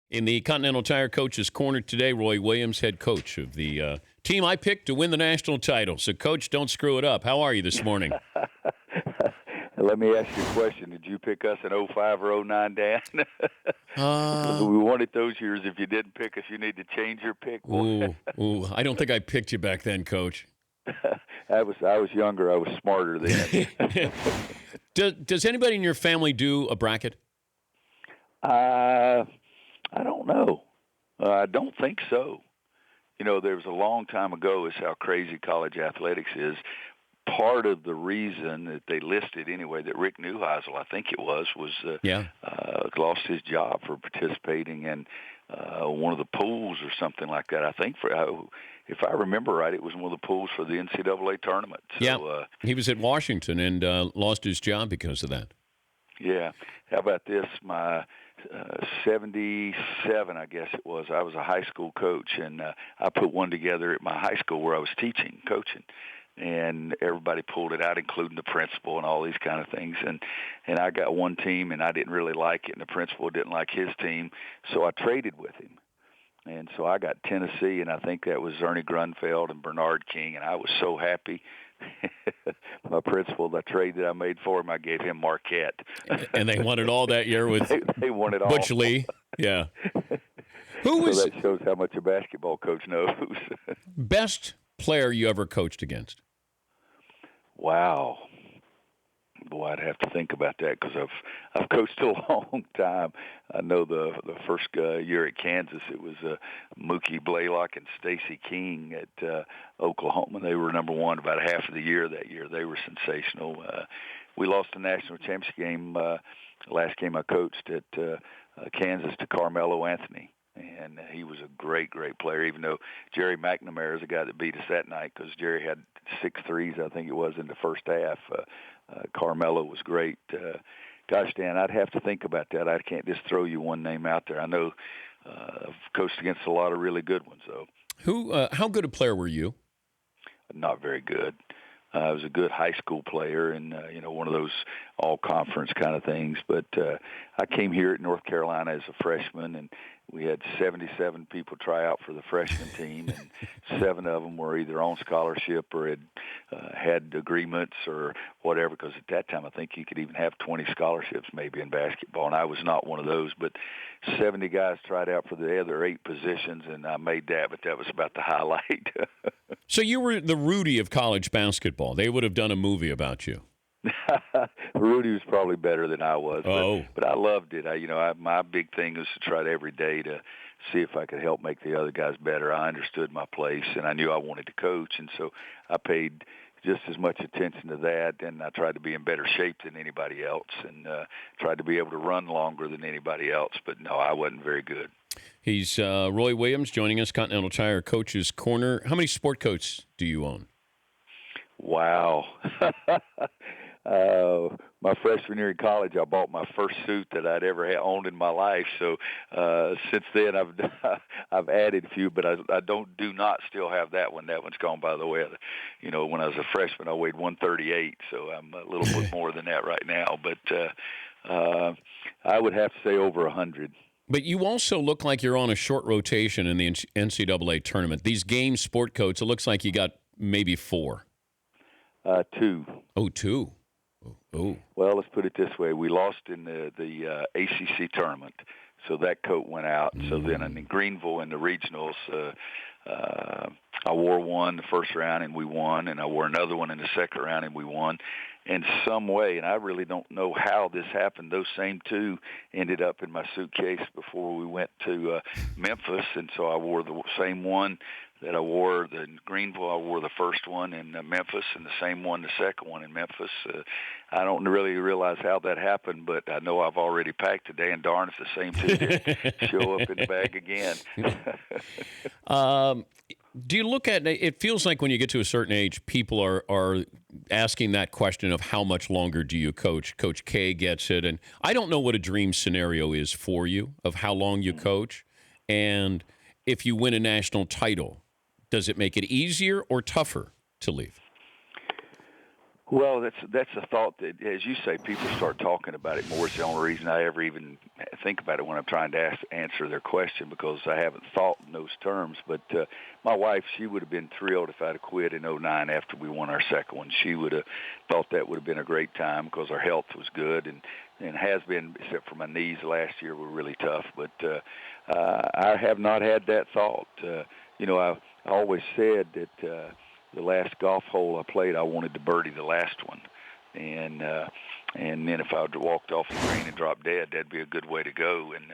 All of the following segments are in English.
In the Continental Tire Coach's Corner today, Roy Williams, head coach of the team I picked to win the national title. So, Coach, don't screw it up. How are you this morning? Let me ask you a question. Did you pick us in 05 or 09, Dan? Because we wanted those years. If you didn't pick us, you need to change your pick. I don't think I picked you back then, Coach. I was younger. I was smarter then. Does anybody in your family do a bracket? I don't know. I don't think so. You know, there was a long time ago is how crazy college athletics is. Part of the reason that they listed anyway that Rick Neuheisel, I think it was lost his job for participating in one of the pools or something like that. I think, if I remember right, it was one of the pools for the NCAA tournament. So, he was at Washington and lost his job because of that. Yeah. How about this? My 77, I guess it was. I was a high school coach, and I put one together at my high school where I was coaching. And everybody pulled it out, including the principal and all these kind of things. And I got one team, and I didn't really like it, and the principal didn't like his team, so I traded with him. And so I got Tennessee, and I think that was Ernie Grunfeld and Bernard King, and I was so happy. My principal, the trade that I made for him, I gave him Marquette. And they won it all that year with they won it all. Butch Lee. Yeah. So that shows how much a basketball coach knows. Best player you ever coached against? Wow. Boy, I'd have to think about that because I've coached a long time. I know the first year at Kansas, it was Mookie Blaylock and Stacey King at Oklahoma. They were number one about half of the year that year. They were sensational. We lost the national championship game, last game I coached at Kansas to Carmelo Anthony. And he was a great, great player, even though Jerry McNamara is the guy that beat us that night because Jerry had 6 threes, I think it was, in the first half. Carmelo was great. Gosh, Dan, I'd have to think about that. I can't just throw you one name out there. I know I've coached against a lot of really good ones, though. How good a player were you? Not very good. I was a good high school player and, one of those all-conference kind of things. But I came here at North Carolina as a freshman, and we had 77 people try out for the freshman team, and 7 of them were either on scholarship or had agreements or whatever, because at that time I think you could even have 20 scholarships maybe in basketball, and I was not one of those. But 70 guys tried out for the other 8 positions, and I made that, but that was about the highlight. So you were the Rudy of college basketball. They would have done a movie about you. Rudy was probably better than I was, but I loved it. My big thing was to try every day to see if I could help make the other guys better. I understood my place, and I knew I wanted to coach, and so I paid just as much attention to that, and I tried to be in better shape than anybody else, and tried to be able to run longer than anybody else. But no, I wasn't very good. He's Roy Williams joining us, Continental Tire Coach's Corner. How many sport coats do you own? Wow. My freshman year in college, I bought my first suit that I'd ever owned in my life. So since then, I've added a few, but I do not still have that one. That one's gone by the way. When I was a freshman, I weighed 138, so I'm a little bit more than that right now. But I would have to say over 100. But you also look like you're on a short rotation in the NCAA tournament. These game sport coats, it looks like you got maybe 4. 2. Oh, 2. Oh. Well, let's put it this way. We lost in the ACC tournament, so that coat went out. So then in Greenville in the regionals, I wore one the first round and we won, and I wore another one in the second round and we won. In some way, and I really don't know how this happened, those same 2 ended up in my suitcase before we went to Memphis, and so I wore the same one that I wore in Greenville. I wore the first one in Memphis and the same one, the second one in Memphis. I don't really realize how that happened, but I know I've already packed today, and darn if the same 2 didn't show up in the bag again. Do you look at it? Feels like when you get to a certain age, people are asking that question of how much longer do you coach? Coach K gets it, and I don't know what a dream scenario is for you of how long you coach, and if you win a national title, does it make it easier or tougher to leave? Well, that's a thought that, as you say, people start talking about it more. It's the only reason I ever even think about it when I'm trying to answer their question, because I haven't thought in those terms. But my wife, she would have been thrilled if I'd have quit in '09 after we won our second one. She would have thought that would have been a great time because our health was good and has been, except for my knees last year were really tough. But I have not had that thought. I always said that. The last golf hole I played, I wanted to birdie the last one, and then if I would have walked off the green and dropped dead, that'd be a good way to go. And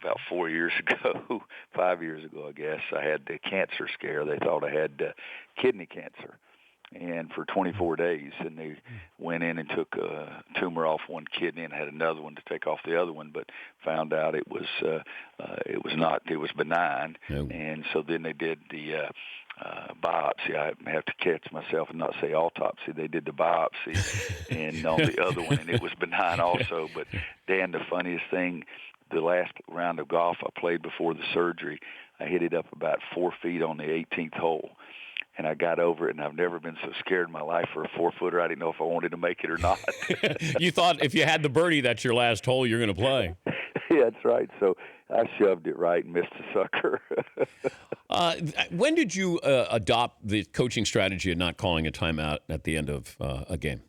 about 4 years ago, 5 years ago, I guess, I had the cancer scare. They thought I had kidney cancer, and for 24 days, and they went in and took a tumor off one kidney and had another one to take off the other one, but found out it was benign. No. And so then they did the biopsy. I have to catch myself and not say autopsy. They did the biopsy and on the other one, and it was benign also. But Dan, the funniest thing, the last round of golf I played before the surgery, I hit it up about 4 feet on the 18th hole. And I got over it, and I've never been so scared in my life for a 4-footer. I didn't know if I wanted to make it or not. You thought if you had the birdie, that's your last hole you're going to play. Yeah, that's right. So I shoved it right and missed the sucker. When did you adopt the coaching strategy of not calling a timeout at the end of a game?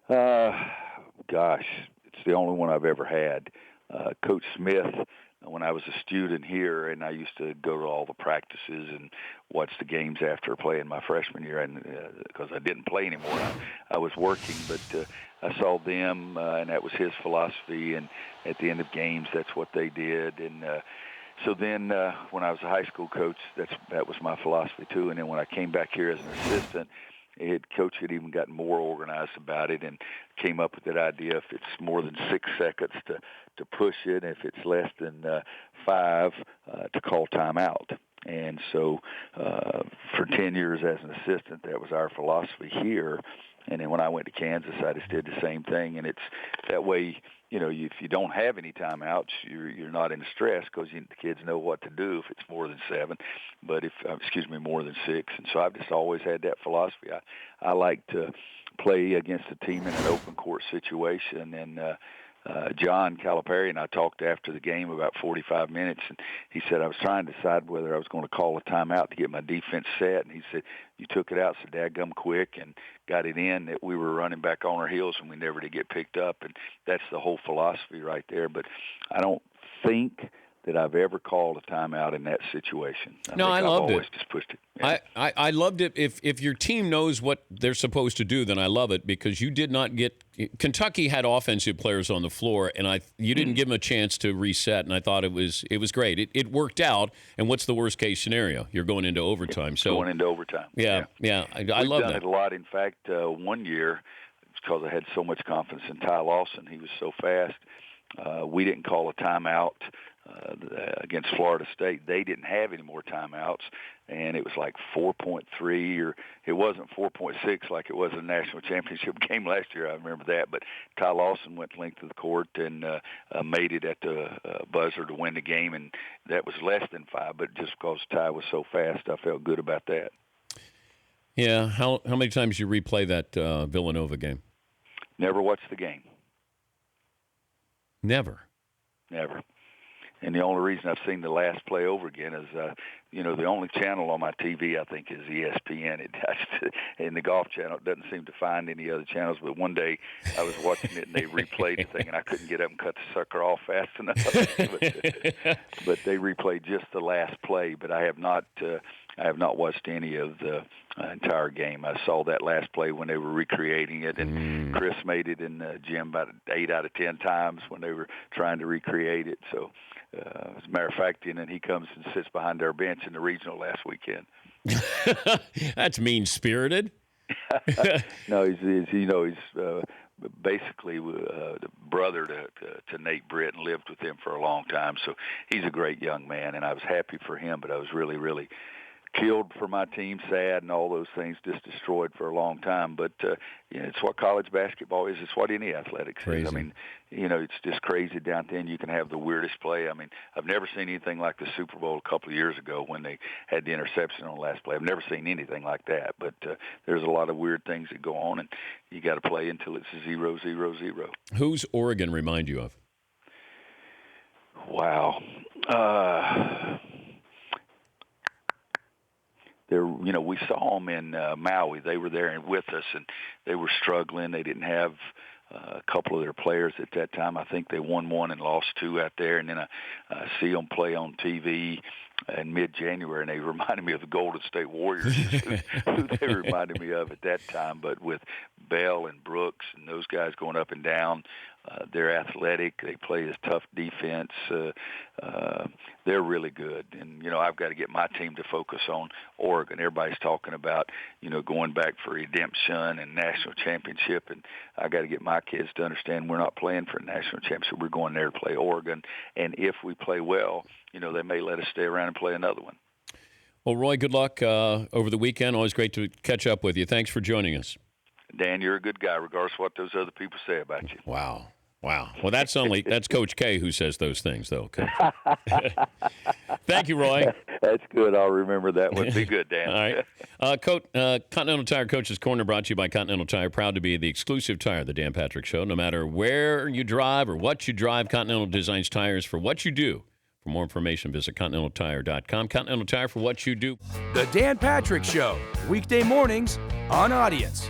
Gosh, it's the only one I've ever had. Coach Smith, when I was a student here, and I used to go to all the practices and watch the games after playing my freshman year, and because I didn't play anymore, I was working, but I saw them, and that was his philosophy, and at the end of games, that's what they did, and so then when I was a high school coach, that was my philosophy too, and then when I came back here as an assistant, head coach had even gotten more organized about it and came up with that idea if it's more than 6 seconds to push it, if it's less than 5 to call timeout. And so for 10 years as an assistant, that was our philosophy here. And then when I went to Kansas, I just did the same thing. And it's that way, if you don't have any timeouts, you're not in stress because the kids know what to do if it's more than 7, but more than 6. And so I've just always had that philosophy. I like to play against a team in an open court situation, and John Calipari and I talked after the game about 45 minutes, and he said I was trying to decide whether I was going to call a timeout to get my defense set, and he said you took it out so dadgum quick and got it in that we were running back on our heels and we never did get picked up, and that's the whole philosophy right there. But I don't think that I've ever called a timeout in that situation. I loved it. I've always just pushed it. Yeah. I loved it. If your team knows what they're supposed to do, then I love it, because you did not get – Kentucky had offensive players on the floor, and you didn't give them a chance to reset, and I thought it was great. It worked out, and what's the worst-case scenario? You're going into overtime. Going into overtime. Yeah. I love that. We've done it a lot. In fact, one year, because I had so much confidence in Ty Lawson, he was so fast, we didn't call a timeout against Florida State. They didn't have any more timeouts, and it was like 4.3, or it wasn't 4.6 like it was in the national championship game last year. I remember that. But Ty Lawson went length of the court and made it at the buzzer to win the game, and that was less than 5. But just because Ty was so fast, I felt good about that. Yeah. How many times did you replay that Villanova game? Never watched the game. Never. And the only reason I've seen the last play over again is, the only channel on my TV, I think, is ESPN. In the golf channel, it doesn't seem to find any other channels. But one day I was watching it, and they replayed the thing, and I couldn't get up and cut the sucker off fast enough. but they replayed just the last play. But I have not watched any of the entire game. I saw that last play when they were recreating it, and Chris made it in the gym about 8 out of 10 times when they were trying to recreate it. So, as a matter of fact, and then he comes and sits behind our bench in the regional last weekend. That's mean-spirited. No, he's basically the brother to Nate Britt and lived with him for a long time. So he's a great young man, and I was happy for him, but I was really, really killed for my team, sad, and all those things, just destroyed for a long time. But it's what college basketball is. It's what any athletics Crazy. is. I mean, it's just crazy down there. You can have the weirdest play. I mean, I've never seen anything like the Super Bowl a couple of years ago when they had the interception on the last play. I've never seen anything like that. But there's a lot of weird things that go on, and you got to play until it's 0-0-0. Who's Oregon remind you of? Wow. We saw them in Maui. They were there with us, and they were struggling. They didn't have a couple of their players at that time. I think they won one and lost two out there. And then I see them play on TV in mid-January, and they reminded me of the Golden State Warriors, who they reminded me of at that time. But with Bell and Brooks and those guys going up and down, they're athletic. They play a tough defense. They're really good. And, I've got to get my team to focus on Oregon. Everybody's talking about, going back for redemption and national championship. And I got to get my kids to understand we're not playing for a national championship. We're going there to play Oregon. And if we play well, they may let us stay around and play another one. Well, Roy, good luck over the weekend. Always great to catch up with you. Thanks for joining us. Dan, you're a good guy, regardless of what those other people say about you. Wow. Well, that's Coach K who says those things, though. Coach. Thank you, Roy. That's good. I'll remember that one. Be good, Dan. All right. Continental Tire Coach's Corner brought to you by Continental Tire. Proud to be the exclusive tire of the Dan Patrick Show. No matter where you drive or what you drive, Continental designs tires for what you do. For more information, visit ContinentalTire.com. Continental Tire, for what you do. The Dan Patrick Show, weekday mornings on Audience.